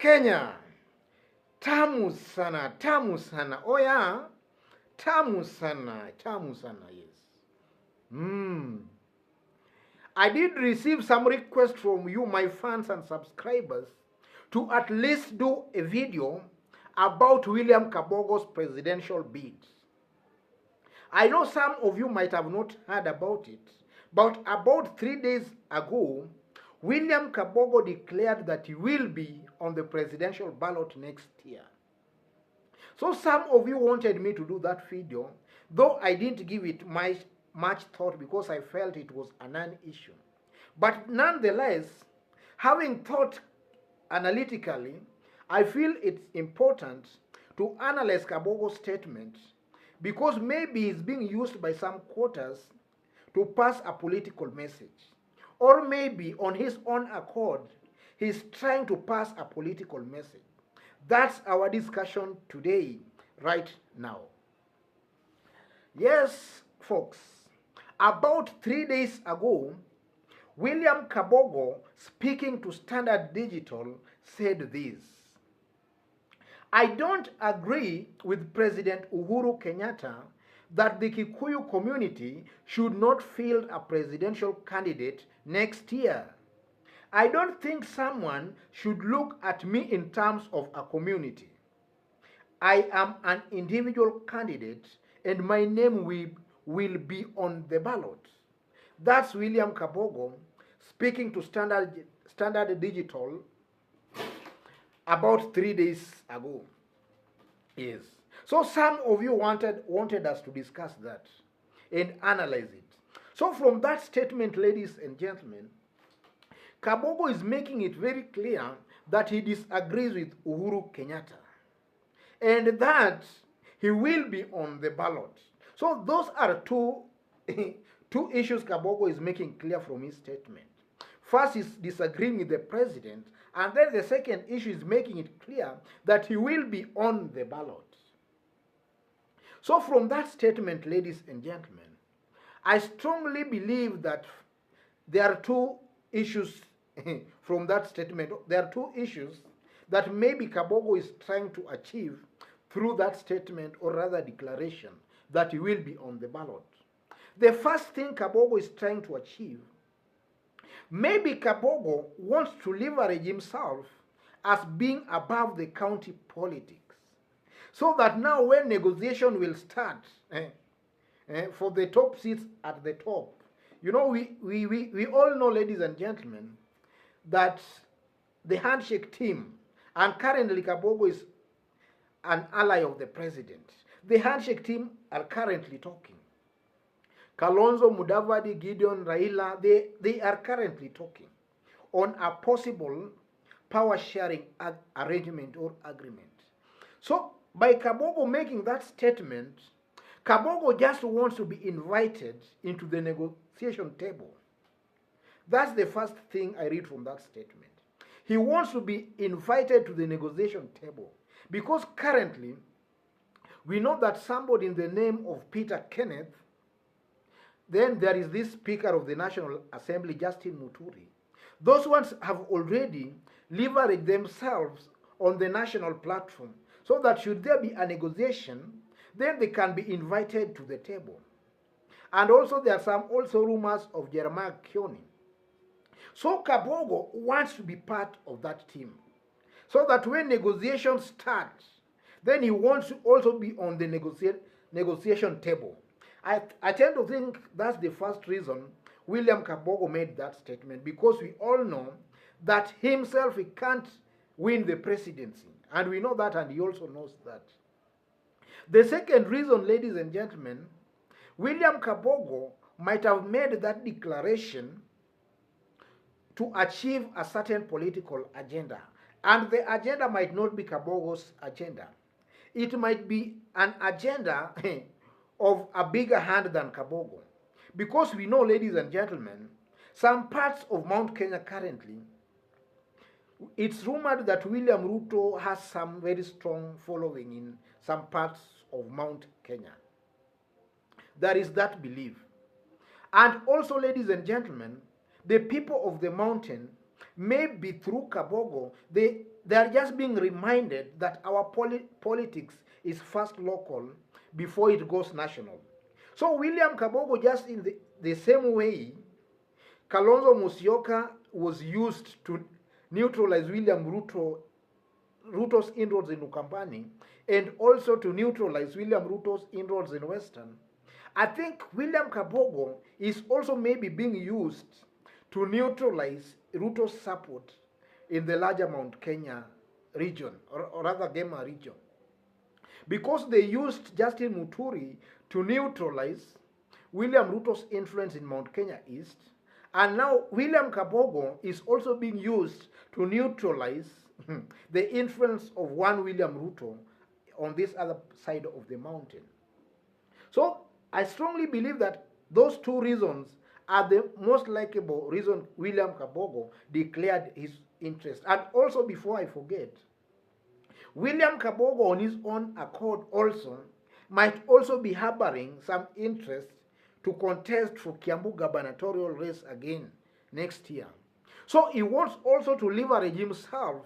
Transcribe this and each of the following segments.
Kenya, tamu sana, tamu sana. Oh yeah, tamu sana, yes. I did receive some requests from you, my fans and subscribers, to at least do a video about William Kabogo's presidential bid. I know some of you might have not heard about it, but about 3 days ago, William Kabogo declared that he will be on the presidential ballot next year. So some of you wanted me to do that video, though I didn't give it much thought because I felt it was a non-issue. But nonetheless, having thought analytically, I feel it's important to analyze Kabogo's statement because maybe it's being used by some quarters to pass a political message. Or maybe on his own accord, he's trying to pass a political message. That's our discussion today, right now. Yes, folks, about 3 days ago, William Kabogo, speaking to Standard Digital, said this: I don't agree with President Uhuru Kenyatta that the Kikuyu community should not field a presidential candidate next year. I don't think someone should look at me in terms of a community. I am an individual candidate and my name will be on the ballot. That's William Kabogo speaking to Standard Digital about 3 days ago. Yes. So some of you wanted us to discuss that and analyze it. So from that statement, ladies and gentlemen, Kabogo is making it very clear that he disagrees with Uhuru Kenyatta and that he will be on the ballot. So those are two issues Kabogo is making clear from his statement. First is disagreeing with the president, and then the second issue is making it clear that he will be on the ballot. So from that statement, ladies and gentlemen, I strongly believe that there are two issues from that statement. There are two issues that maybe Kabogo is trying to achieve through that statement, or rather declaration, that he will be on the ballot. The first thing Kabogo is trying to achieve, maybe Kabogo wants to leverage himself as being above the county politics, so that now when negotiation will start for the top seats at the top, you know, we all know, ladies and gentlemen, that the handshake team, and currently Kabogo is an ally of the president. The handshake team are currently talking. Kalonzo, Mudavadi, Gideon, Raila, they are currently talking on a possible power sharing arrangement or agreement. So by Kabogo making that statement, Kabogo just wants to be invited into the negotiation table. That's the first thing I read from that statement. He wants to be invited to the negotiation table because currently we know that somebody in the name of Peter Kenneth, then there is this Speaker of the National Assembly, Justin Muturi. Those ones have already leveraged themselves on the national platform so that should there be a negotiation, then they can be invited to the table. And also there are some rumors of Jeremiah Kioni. So Kabogo wants to be part of that team, so that when negotiations start, then he wants to also be on the negotiation table. I tend to think that's the first reason William Kabogo made that statement, because we all know that himself he can't win the presidency. And we know that, and he also knows that. The second reason, ladies and gentlemen, William Kabogo might have made that declaration to achieve a certain political agenda. And the agenda might not be Kabogo's agenda. It might be an agenda of a bigger hand than Kabogo. Because we know, ladies and gentlemen, some parts of Mount Kenya currently, it's rumored that William Ruto has some very strong following in some parts of Mount Kenya. There is that belief. And also, ladies and gentlemen, the people of the mountain maybe through Kabogo, they are just being reminded that our politics is first local before it goes national. So William Kabogo, just in the same way, Kalonzo Musyoka was used to neutralize Ruto's inroads in Ukambani, and also to neutralize William Ruto's inroads in Western. I think William Kabogo is also maybe being used to neutralize Ruto's support in the larger Mount Kenya region, or rather Gema region. Because they used Justin Muturi to neutralize William Ruto's influence in Mount Kenya East, and now William Kabogo is also being used to neutralize the influence of one William Ruto on this other side of the mountain. So I strongly believe that those two reasons are the most likable reason William Kabogo declared his interest. And also, before I forget, William Kabogo on his own accord also might also be harboring some interest to contest for Kiambu gubernatorial race again next year. So he wants also to leverage himself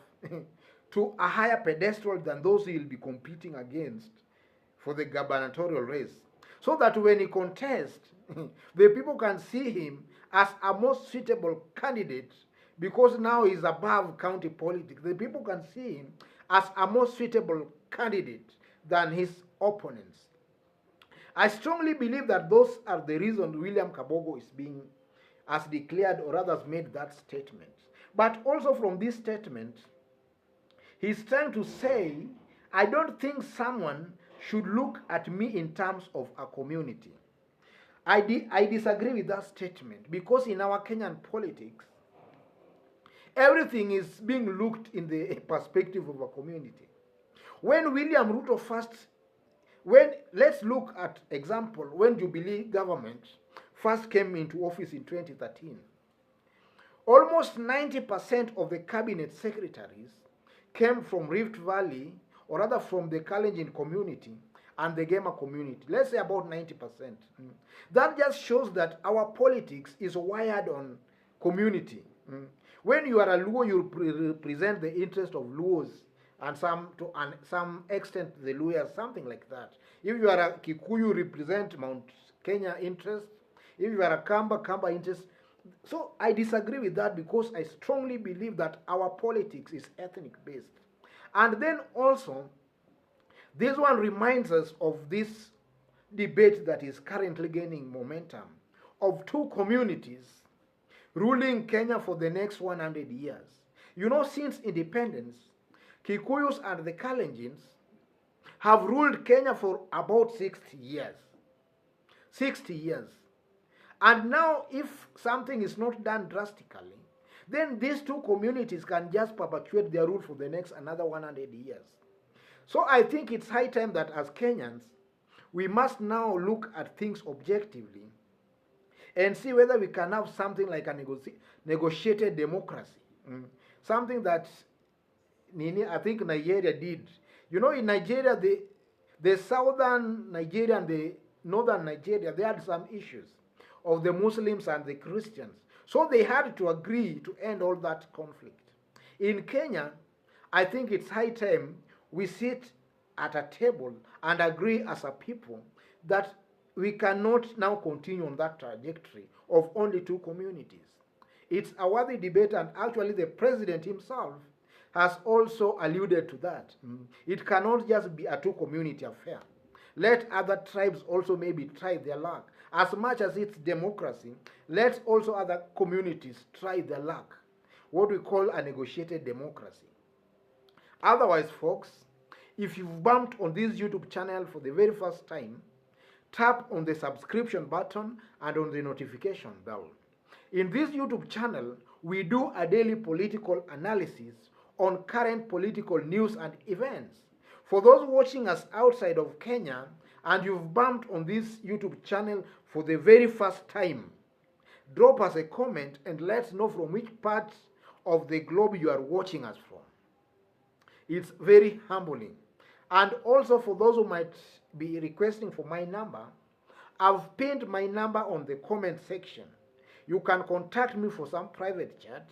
to a higher pedestal than those he will be competing against for the gubernatorial race. So that when he contests, the people can see him as a most suitable candidate, because now he's above county politics. The people can see him as a more suitable candidate than his opponents. I strongly believe that those are the reasons William Kabogo is being as declared, or rather has made that statement. But also from this statement, he's trying to say, I don't think someone should look at me in terms of a community. I disagree with that statement, because in our Kenyan politics, everything is being looked in the perspective of a community. When William Ruto let's look at example, when Jubilee government first came into office in 2013, almost 90% of the cabinet secretaries came from Rift Valley, or rather from the Kalenjin community and the Gema community. Let's say about 90%. That just shows that our politics is wired on community. When you are a Luo, you represent the interest of Luos, and to some extent the Luyas, something like that. If you are a Kikuyu, represent Mount Kenya interest. If you are a Kamba interest. So I disagree with that, because I strongly believe that our politics is ethnic based. And then also, this one reminds us of this debate that is currently gaining momentum of two communities ruling Kenya for the next 100 years. You know, since independence, Kikuyus and the Kalenjins have ruled Kenya for about 60 years. 60 years. And now, if something is not done drastically, then these two communities can just perpetuate their rule for the next another 100 years. So I think it's high time that as Kenyans, we must now look at things objectively and see whether we can have something like a negotiated democracy. Something that I think Nigeria did. You know, in Nigeria, the southern Nigeria and the northern Nigeria, they had some issues of the Muslims and the Christians. So they had to agree to end all that conflict. In Kenya, I think it's high time we sit at a table and agree as a people that we cannot now continue on that trajectory of only two communities. It's a worthy debate, and actually the president himself has also alluded to that. It cannot just be a two-community affair. Let other tribes also maybe try their luck. As much as it's democracy, let also other communities try their luck. What we call a negotiated democracy. Otherwise, folks, if you've bumped on this YouTube channel for the very first time, tap on the subscription button and on the notification bell. In this YouTube channel, we do a daily political analysis on current political news and events. For those watching us outside of Kenya and you've bumped on this YouTube channel for the very first time, drop us a comment and let us know from which part of the globe you are watching us from. It's very humbling. And also, for those who might be requesting for my number, I've pinned my number on the comment section. You can contact me for some private chat,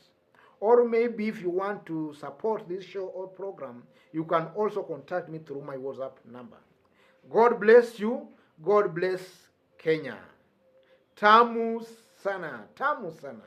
or maybe if you want to support this show or program, you can also contact me through my WhatsApp number. God bless you. God bless Kenya. Tamu sana, tamu sana.